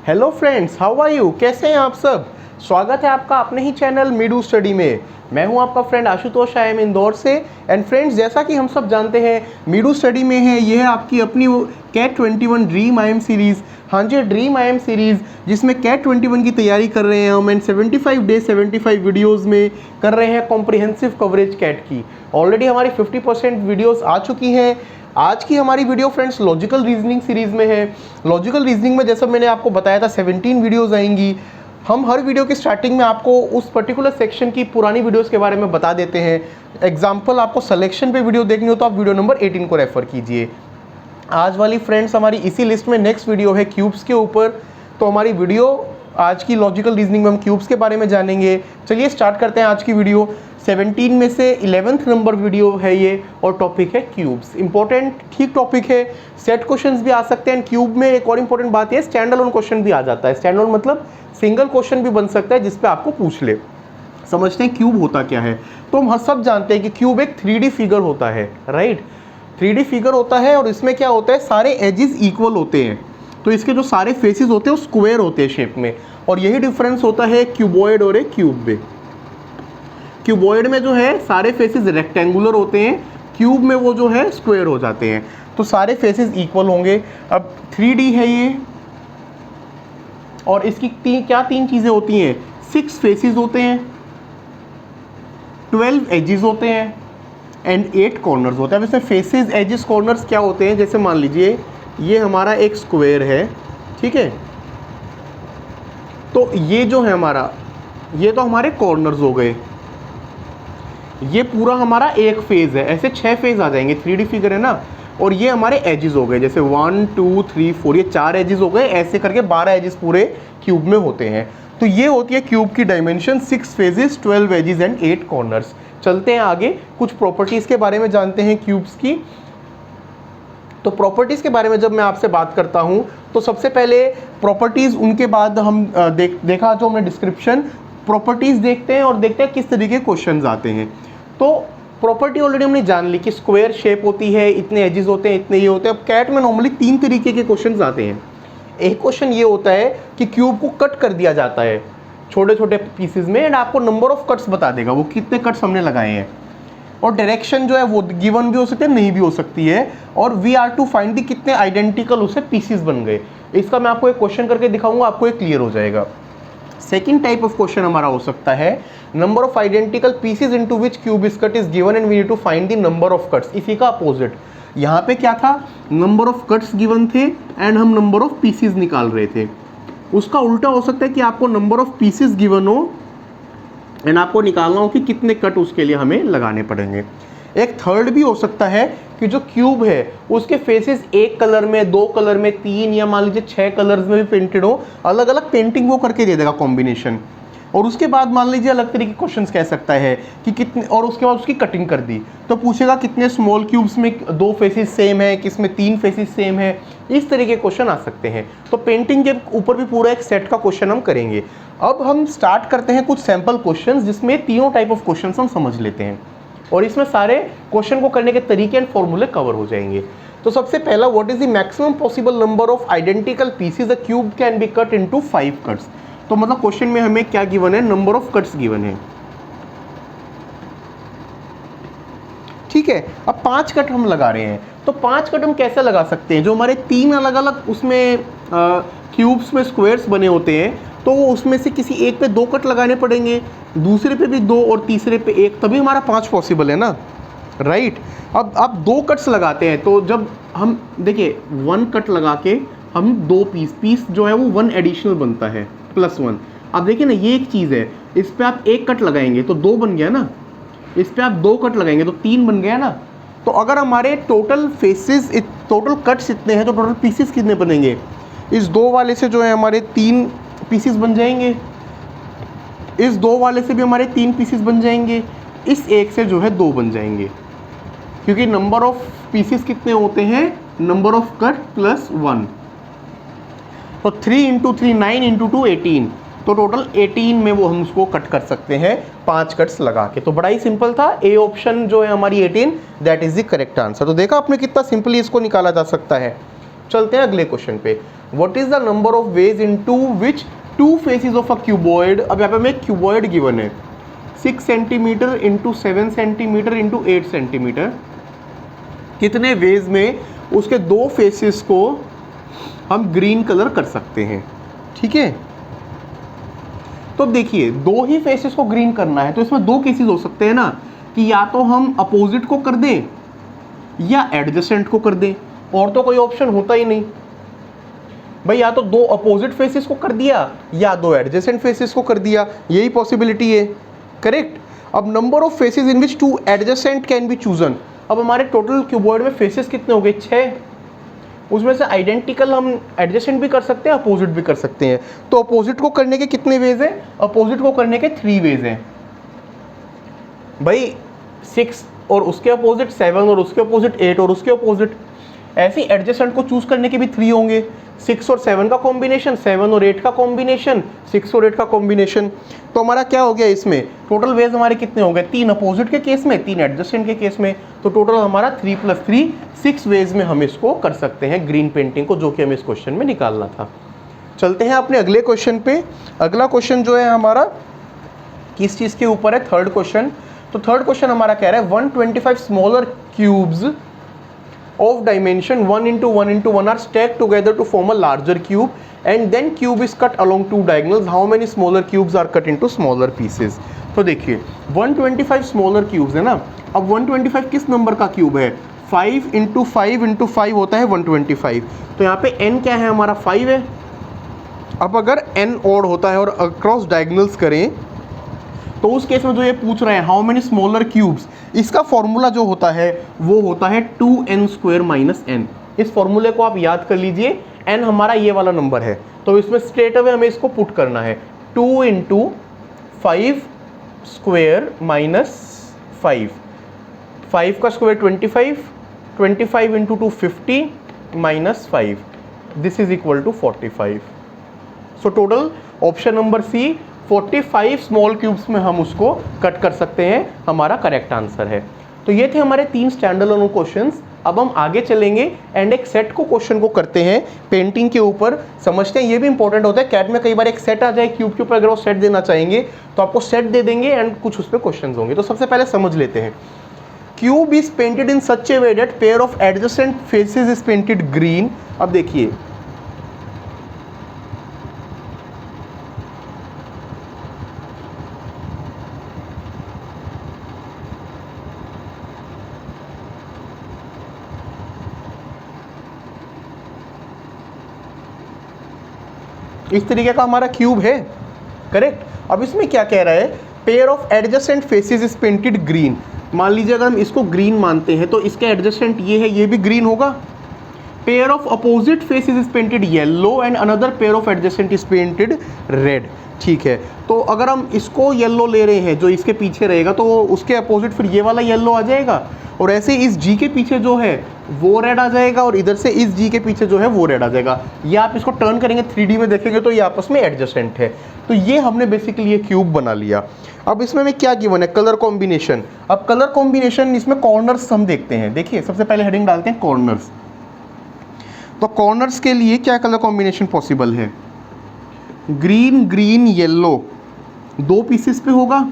Hello friends, how are you? कैसे हैं आप सब? स्वागत है आपका अपने ही चैनल मीडू स्टडी में। मैं हूं आपका friend Ashutosh, I am Indore से। एंड फ्रेंड्स, जैसा कि हम सब जानते हैं मीडू स्टडी में है, ये है आपकी अपनी CAT 21 dream IIM series. हाँ जी, ड्रीम आई एम सीरीज़ जिसमें कैट 21 की तैयारी कर रहे हैं हम, एंड 75 डेज 75 वीडियोज़ में कर रहे हैं कॉम्प्रिहेंसिव कवरेज कैट की। ऑलरेडी हमारी 50% वीडियोज़ आ चुकी हैं। आज की हमारी video friends logical reasoning series में है। लॉजिकल रीजनिंग में जैसा मैंने आपको बताया था 17 वीडियोज़ आएंगी। हम हर वीडियो की स्टार्टिंग में आपको उस पर्टिकुलर सेक्शन की पुरानी वीडियोस के बारे में बता देते हैं। एग्जाम्पल, आपको सिलेक्शन पे वीडियो देखनी हो तो आप वीडियो नंबर 18 को रेफर कीजिए। आज वाली फ्रेंड्स हमारी इसी लिस्ट में नेक्स्ट वीडियो है क्यूब्स के ऊपर। तो हमारी वीडियो आज की लॉजिकल रीजनिंग में हम क्यूब्स के बारे में जानेंगे। चलिए स्टार्ट करते हैं आज की वीडियो। 17 में से 11th नंबर वीडियो है ये, और टॉपिक है क्यूब्स। इंपॉर्टेंट ठीक टॉपिक है। सेट क्वेश्चंस भी आ सकते हैं क्यूब में। एक और इंपॉर्टेंट बात है, स्टैंड अलोन क्वेश्चन भी आ जाता है। स्टैंड अलोन मतलब सिंगल क्वेश्चन भी बन सकता है जिसपे आपको पूछ ले। समझते हैं क्यूब होता क्या है। तो हम सब जानते हैं कि क्यूब एक 3D फिगर होता है, राइट। 3D फिगर होता है और इसमें क्या होता है, सारे एजेस इक्वल होते हैं। तो इसके जो सारे फेसेस होते हैं वो स्क्वायर होते हैं शेप में, और यही डिफरेंस होता है क्यूबॉइड और एक क्यूब में। क्यूबॉइड में जो है सारे फेसेस रेक्टेंगुलर होते हैं, क्यूब में वो जो है स्क्वायर हो जाते हैं। तो सारे फेसेस इक्वल होंगे। अब 3D है ये, और इसकी तीन चीज़ें होती हैं। 6 फेसेस होते हैं, 12 एजेस होते हैं, एंड 8 कॉर्नर्स होते हैं। अब इसमें फेसेस, एजेस, कॉर्नर्स क्या होते हैं? जैसे मान लीजिए ये हमारा एक स्क्वायर है, ठीक है। तो ये जो है हमारा, ये तो हमारे कॉर्नर्स हो गए। ये पूरा हमारा एक फेज है। ऐसे 6 फेज आ जाएंगे, 3D फिगर है ना। और ये हमारे एजेस हो गए, जैसे 1 2 3 4, ये 4 एजेस हो गए। ऐसे करके 12 एजेस पूरे क्यूब में होते हैं। तो ये होती है क्यूब की dimension, 6 faces, 12 edges and 8 corners. चलते हैं आगे, कुछ प्रॉपर्टीज के बारे में जानते हैं क्यूब्स की। तो प्रॉपर्टीज के बारे में जब मैं आपसे बात करता हूं तो सबसे पहले प्रॉपर्टीज, उनके बाद हम देखा जो हमने डिस्क्रिप्शन, प्रॉपर्टीज देखते हैं और देखते हैं किस तरीके के क्वेश्चंस आते हैं। तो प्रॉपर्टी ऑलरेडी हमने जान ली कि स्क्वायर शेप होती है, इतने एजेस होते हैं, इतने ये होते हैं। अब कैट में नॉर्मली 3 तरीके के क्वेश्चंस आते हैं। एक क्वेश्चन ये होता है कि क्यूब को कट कर दिया जाता है छोटे छोटे पीसेस में, एंड आपको नंबर ऑफ कट्स बता देगा, वो कितने कट्स हमने लगाए हैं। और डायरेक्शन जो है वो गिवन भी हो सकती है, नहीं भी हो सकती है। और we are to find the कितने आइडेंटिकल उसे पीसेस बन गए। इसका मैं आपको एक क्वेश्चन करके दिखाऊंगा, आपको ये क्लियर हो जाएगा। सेकेंड टाइप ऑफ क्वेश्चन हमारा हो सकता है, number of identical pieces into which cube is cut is given and we need to find the number of cuts. इसी का अपोजिट, यहाँ पे क्या था, नंबर ऑफ कट्स गिवन थे एंड हम नंबर ऑफ पीसेस निकाल रहे थे। उसका उल्टा हो सकता है कि आपको नंबर ऑफ पीसेस गिवन हो एंड आपको निकालना हो कि कितने कट उसके लिए हमें लगाने पड़ेंगे। एक थर्ड भी हो सकता है कि जो क्यूब है उसके फेसेस एक कलर में, 2 कलर में, 3 या मान लीजिए 6 कलर्स में भी पेंटेड हो। अलग अलग पेंटिंग वो करके दे देगा कॉम्बिनेशन। और उसके बाद मान लीजिए अलग तरीके के क्वेश्चंस कह सकता है कि कितने, और उसके बाद उसकी कटिंग कर दी तो पूछेगा कितने स्मॉल क्यूब्स में 2 फेसेस सेम है, किसमें 3 फेसेस सेम है। इस तरीके के क्वेश्चन आ सकते हैं। तो पेंटिंग के ऊपर भी पूरा एक सेट का क्वेश्चन हम करेंगे। अब हम स्टार्ट करते हैं कुछ सैंपल क्वेश्चंस जिसमें तीनों टाइप ऑफ क्वेश्चंस हम समझ लेते हैं, और इसमें सारे क्वेश्चन को करने के तरीके एंड फॉर्मूले कवर हो जाएंगे। तो सबसे पहला, what is the maximum possible number of identical pieces a cube can be cut into 5 cuts. तो मतलब क्वेश्चन में हमें क्या गिवन है, नंबर ऑफ कट्स गिवन है, ठीक है। अब 5 कट हम लगा रहे हैं, तो 5 कट हम कैसे लगा सकते हैं? जो हमारे 3 अलग अलग उसमें क्यूब्स में स्क्वायर्स बने होते हैं, तो उसमें से किसी एक पे 2 कट लगाने पड़ेंगे, दूसरे पे भी 2 और तीसरे पे 1, तभी हमारा 5 पॉसिबल है ना, राइट। अब आप 2 कट्स लगाते हैं, तो जब हम देखिए 1 कट लगा के हम 2 पीस जो है वो 1 एडिशनल बनता है, +1। अब देखिए ना, ये एक चीज़ है, इस पर आप 1 कट लगाएंगे तो 2 बन गया ना, इस पर आप 2 कट लगाएंगे तो 3 बन गया ना। तो अगर हमारे टोटल फेसेस, टोटल कट्स इतने हैं तो टोटल पीसेस कितने बनेंगे? इस 2 वाले से जो है हमारे 3 पीसेस बन जाएंगे, इस 2 वाले से भी हमारे 3 पीसेस बन जाएंगे, इस एक से जो है 2 बन जाएंगे, क्योंकि नंबर ऑफ पीसेस कितने होते हैं, नंबर ऑफ कट +1। तो 3 × 3 9 × 2 18, तो टोटल 18 में वो हम उसको कट कर सकते हैं 5 कट्स लगा के। तो बड़ा ही सिंपल था, ए ऑप्शन जो है हमारी 18, that is the correct answer. तो देखा आपने कितना सिंपली इसको निकाला जा सकता है। चलते हैं अगले क्वेश्चन पे। What is the number of ways into which two faces of a cuboid. अब यहाँ पे हमें क्यूबॉइड गिवन है 6 centimetre into 7 centimetre into 8 centimetre, कितने वेज में उसके दो फेसेस को हम ग्रीन कलर कर सकते हैं। ठीक है, तो देखिए दो ही फेसेस को ग्रीन करना है तो इसमें दो केसेस हो सकते हैं ना, कि या तो हम अपोजिट को कर दें या एडजेसेंट को कर दें, और तो कोई ऑप्शन होता ही नहीं भाई, या तो दो अपोजिट फेसेस को कर दिया या दो एडजेसेंट फेसेस को कर दिया, यही पॉसिबिलिटी है। करेक्ट। अब number of faces in which two adjacent can be chosen. अब हमारे टोटल क्यूबॉइड में फेसेस कितने हो गए 6, उसमें से आइडेंटिकल हम एडजेसेंट भी कर सकते हैं अपोजिट भी कर सकते हैं। तो अपोजिट को करने के कितने वेज हैं, अपोजिट को करने के 3 वेज हैं भाई, 6 और उसके अपोजिट 7 और उसके अपोजिट 8 और उसके अपोजिट। ऐसे एडजेसेंट को चूज करने के भी 3 होंगे, 6 और 7 का कॉम्बिनेशन, 7 और 8 का कॉम्बिनेशन, 6 और 8 का कॉम्बिनेशन। तो हमारा क्या हो गया इसमें, टोटल वेज हमारे कितने हो गए, 3 अपोजिट के केस में, 3 एडजेसेंट के केस में। तो टोटल हमारा 3 + 3 6 वेज में हम इसको कर सकते हैं ग्रीन पेंटिंग को, जो कि हमें इस क्वेश्चन में निकालना था। चलते हैं अपने अगले क्वेश्चन पे। अगला क्वेश्चन जो है हमारा किस चीज़ के ऊपर है, थर्ड क्वेश्चन। तो थर्ड क्वेश्चन हमारा कह रहा है 125 smaller cubes of dimension 1 into 1 into 1 are stacked together to form a larger cube and then cube is cut along two diagonals. How many smaller cubes are cut into smaller pieces? तो देखिए 125 smaller cubes है ना। अब 125 किस number का cube है, 5 into 5 into 5 होता है 125। तो यहाँ पे n क्या है हमारा 5 है। अब अगर n ऑड होता है और अक्रॉस डायगोनल्स करें तो उस केस में जो ये पूछ रहे हैं हाउ मेनी स्मॉलर क्यूब्स, इसका फॉर्मूला जो होता है वो होता है 2n² - n। इस फॉर्मूले को आप याद कर लीजिए, n हमारा ये वाला नंबर है, तो इसमें स्ट्रेट अवे हमें इसको पुट करना है 2 इंटू 5 स्क्वेयर माइनस 5, 5 का square 25, 25 into 2 50 minus 5, this is equal to 45। So total option number C 45 small cubes में हम उसको कट कर सकते हैं, हमारा करेक्ट आंसर है। तो ये थे हमारे 3 स्टैंडर्ड अलोन क्वेश्चंस। अब हम आगे चलेंगे एंड एक सेट को क्वेश्चन को करते हैं पेंटिंग के ऊपर, समझते हैं। ये भी इंपॉर्टेंट होता है, कैट में कई बार एक सेट आ जाए क्यूब के ऊपर, अगर वो सेट देना चाहेंगे तो आपको सेट दे देंगे एंड कुछ उस पर क्वेश्चन होंगे। तो सबसे पहले समझ लेते हैं। Cube is painted in such A way that pair of adjacent faces is painted green. अब देखिए इस तरीके का हमारा क्यूब है, करेक्ट। अब इसमें क्या कह रहा है, pair of adjacent faces is painted green. मान लीजिए अगर हम इसको ग्रीन मानते हैं तो इसके एडजेसेंट ये है, ये भी ग्रीन होगा। Pair of opposite faces is painted yellow and another pair of adjacent is painted red. ठीक है, तो अगर हम इसको येलो ले रहे हैं जो इसके पीछे रहेगा तो उसके अपोजिट फिर ये वाला येलो आ जाएगा, और ऐसे इस जी के पीछे जो है वो रेड आ जाएगा, और इधर से इस जी के पीछे जो है वो रेड आ जाएगा। ये आप इसको टर्न करेंगे 3D में देखेंगे तो ये आपस में एडजेसेंट है। तो ये हमने बेसिकली ये क्यूब बना लिया। अब इसमें हमें क्या गिवन है, कलर कॉम्बिनेशन। अब कलर कॉम्बिनेशन इसमें कॉर्नर्स हम देखते हैं। देखिए सबसे पहले हेडिंग डालते हैं कॉर्नर्स। तो कॉर्नर्स के लिए क्या कलर कॉम्बिनेशन पॉसिबल है, ग्रीन ग्रीन येलो 2 पीसेस पे होगा,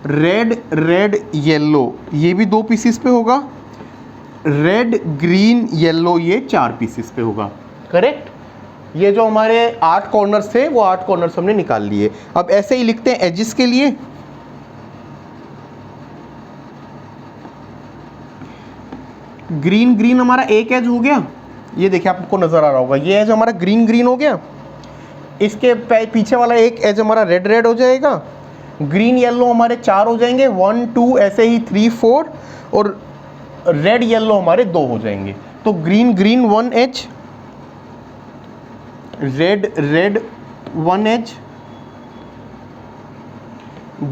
रेड रेड येलो ये भी 2 पीसेस पे होगा, रेड ग्रीन येलो ये 4 पीसेस पे होगा, करेक्ट। ये जो हमारे 8 कॉर्नर्स थे वो 8 कॉर्नर्स हमने निकाल लिए। अब ऐसे ही लिखते हैं एजिस के लिए। ग्रीन ग्रीन हमारा एक एज हो गया, ये देखिए आपको नजर आ रहा होगा, ये एज हमारा ग्रीन ग्रीन हो गया। इसके पीछे वाला एक एज हमारा रेड रेड हो जाएगा। ग्रीन येलो हमारे 4 हो जाएंगे, 1 2 ऐसे ही 3 4, और रेड येलो हमारे 2 हो जाएंगे। तो green green 1 edge, red red 1 edge,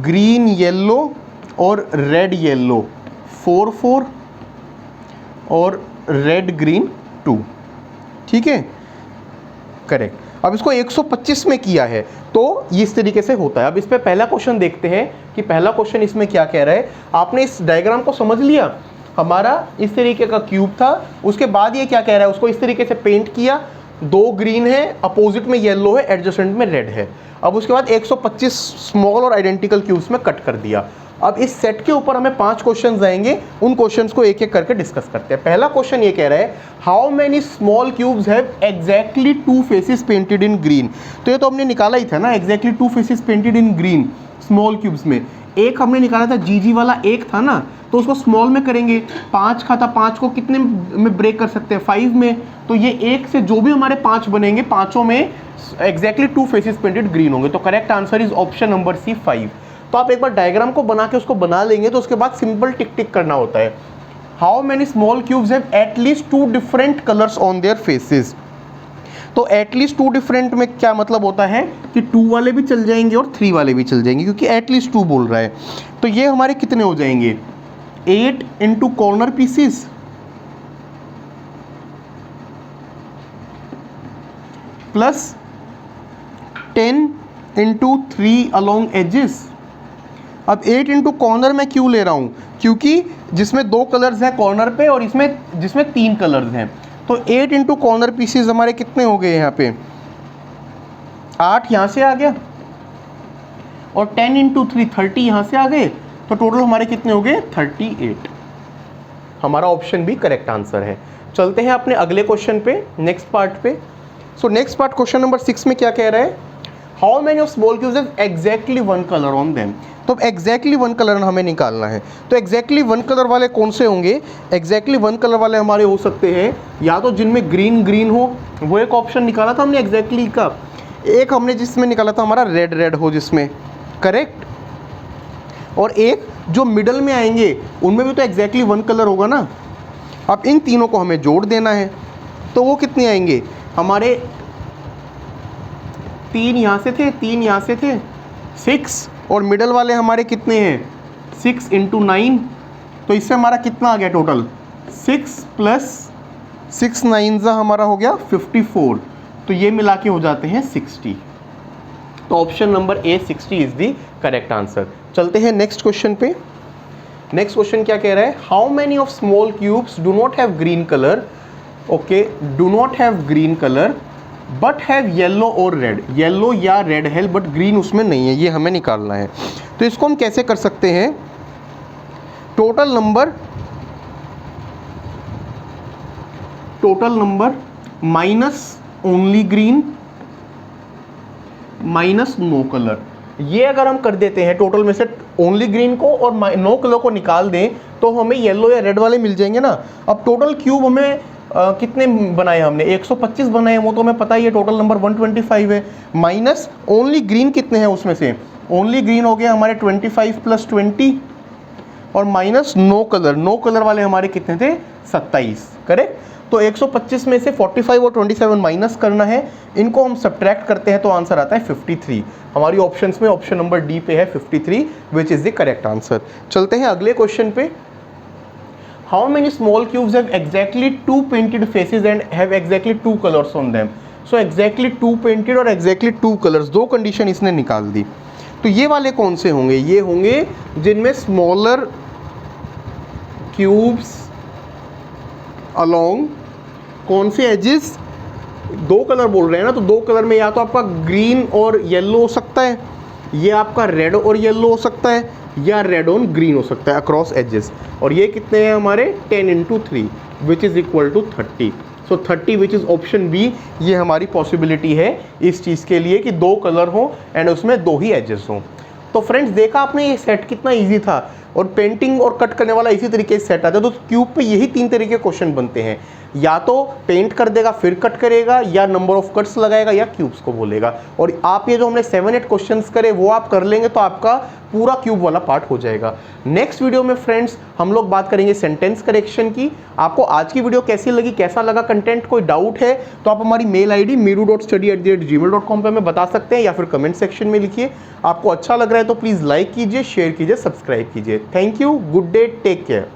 green yellow और रेड येलो 4 4, और रेड ग्रीन 2। ठीक है, करेक्ट। अब इसको 125 में किया है तो इस तरीके से होता है। अब इस पे पहला क्वेश्चन देखते हैं कि पहला क्वेश्चन इसमें क्या कह रहा है। आपने इस डायग्राम को समझ लिया। हमारा इस तरीके का क्यूब था, उसके बाद ये क्या कह रहा है, उसको इस तरीके से पेंट किया, 2 ग्रीन है, अपोजिट में येलो है, एडजेसेंट में रेड है। अब उसके बाद 125 स्मॉल और आइडेंटिकल क्यूब्स में कट कर दिया। अब इस सेट के ऊपर हमें 5 क्वेश्चंस आएंगे, उन क्वेश्चंस को एक एक करके डिस्कस करते हैं। पहला क्वेश्चन ये कह रहा है how many small cubes have exactly 2 faces painted in green. तो ये तो हमने निकाला ही था ना, exactly 2 faces painted in green small cubes में। एक हमने निकाला था जीजी वाला, एक था ना, तो उसको स्मॉल में करेंगे। 5 का था, 5 को कितने में ब्रेक कर सकते हैं, 5 में। तो ये एक से जो भी हमारे 5 बनेंगे, पांचों में एग्जैक्टली 2 फेसेस पेंटेड ग्रीन होंगे। तो correct answer is option number C 5। तो आप एक बार डायग्राम को बना के उसको बना लेंगे, तो उसके बाद सिंपल टिक टिक करना होता है। How many small cubes have at least 2 different colours on their faces. तो एटलीस्ट 2 डिफरेंट में क्या मतलब होता है कि 2 वाले भी चल जाएंगे और 3 वाले भी चल जाएंगे, क्योंकि एटलीस्ट 2 बोल रहा है। तो ये हमारे कितने हो जाएंगे, 8 into corner pieces plus 10 into 3 along edges. अब 8 इंटू कॉर्नर में क्यों ले रहा हूँ, क्योंकि जिसमें 2 कलर्स हैं कॉर्नर पे और इसमें जिसमें 3 कलर्स हैं। तो 8 इंटू कॉर्नर पीसीज हमारे कितने हो गए यहाँ पे, 8 यहाँ से आ गया, और 10 इंटू 3 30 यहाँ से आ गए। तो टोटल हमारे कितने हो गए, 38। हमारा ऑप्शन भी करेक्ट आंसर है। चलते हैं अपने अगले क्वेश्चन पे, नेक्स्ट पार्ट पे। So next part question number 6 में क्या कह रहा है, how many of small cubes have exactly 1 colour on them. तो अब एग्जैक्टली 1 कलर हमें निकालना है। तो एग्जैक्टली 1 कलर वाले कौन से होंगे, एग्जैक्टली 1 कलर वाले हमारे हो सकते हैं या तो जिनमें ग्रीन ग्रीन हो, वो एक ऑप्शन निकाला था हमने एग्जैक्टली का। एक हमने जिसमें निकाला था हमारा रेड रेड हो जिसमें, करेक्ट। और एक जो मिडल में आएंगे उनमें भी तो एग्जैक्टली 1 कलर होगा ना। अब इन तीनों को हमें जोड़ देना है, तो वो कितने आएंगे हमारे, 3 यहाँ से थे, 3 यहाँ से थे, 6, और मिडल वाले हमारे कितने हैं, 6 इंटू 9। तो इससे हमारा कितना आ गया टोटल, 6 प्लस 6 9 हमारा हो गया 54। तो ये मिला के हो जाते हैं 60। तो option number A 60 is the correct answer. चलते हैं नेक्स्ट क्वेश्चन पे। नेक्स्ट क्वेश्चन क्या कह रहा है, how many of small cubes do not have green colour. Okay, do not have green colour but have yellow और रेड। येलो या red है बट ग्रीन उसमें नहीं है, ये हमें निकालना है। तो इसको हम कैसे कर सकते हैं, total number minus only green minus no colour. ये अगर हम कर देते हैं, टोटल में से ओनली ग्रीन को और नो कलर को निकाल दें, तो हमें येलो या रेड वाले मिल जाएंगे ना। अब टोटल क्यूब हमें कितने बनाए हमने, 125 बनाए, वो तो हमें पता ही है, टोटल नंबर 125 है। माइनस ओनली ग्रीन कितने हैं उसमें से, ओनली ग्रीन हो गया हमारे 25 प्लस 20, और माइनस नो कलर वाले हमारे कितने थे, 27, करेक्ट। तो 125 में से 45 और 27 माइनस करना है, इनको हम सब्ट्रैक्ट करते हैं तो आंसर आता है 53। हमारी ऑप्शंस में ऑप्शन नंबर डी पे है 53, which is the correct answer. चलते हैं अगले क्वेश्चन पे। How many small cubes have exactly 2 painted faces and have exactly 2 colours on them. So exactly 2 painted और एग्जैक्टली 2 कलर्स, 2 कंडीशन इसने निकाल दी। तो ये वाले कौन से होंगे, ये होंगे जिनमें स्मॉलर क्यूब्स अलोंग कौन से एजेस, 2 कलर बोल रहे हैं ना, तो 2 कलर में या तो आपका ग्रीन और येलो हो सकता है, ये आपका रेड और येलो हो सकता है, या रेड ऑन ग्रीन हो सकता है अक्रॉस एजेस। और ये कितने हैं हमारे, 10 into 3 which is equal to 30। So 30 which is option B, ये हमारी पॉसिबिलिटी है इस चीज़ के लिए कि 2 कलर हो एंड उसमें 2 ही एजेस हों। तो फ्रेंड्स देखा आपने ये सेट कितना ईजी था, और पेंटिंग और कट करने वाला इसी तरीके से सेट आता है। तो क्यूब पे यही 3 तरीके क्वेश्चन बनते हैं, या तो पेंट कर देगा फिर कट करेगा, या नंबर ऑफ कट्स लगाएगा, या क्यूब्स को बोलेगा। और आप ये जो हमने 7-8 क्वेश्चंस करे वो आप कर लेंगे तो आपका पूरा क्यूब वाला पार्ट हो जाएगा। नेक्स्ट वीडियो में फ्रेंड्स हम लोग बात करेंगे सेंटेंस करेक्शन की। आपको आज की वीडियो कैसी लगी, कैसा लगा कंटेंट, कोई डाउट है तो आप हमारी मेल आईडी meeru.study@gmail.com पे हमें बता सकते हैं, या फिर कमेंट सेक्शन में लिखिए। आपको अच्छा लग रहा है तो प्लीज़ लाइक कीजिए, शेयर कीजिए, सब्सक्राइब कीजिए। Thank you, good day, take care.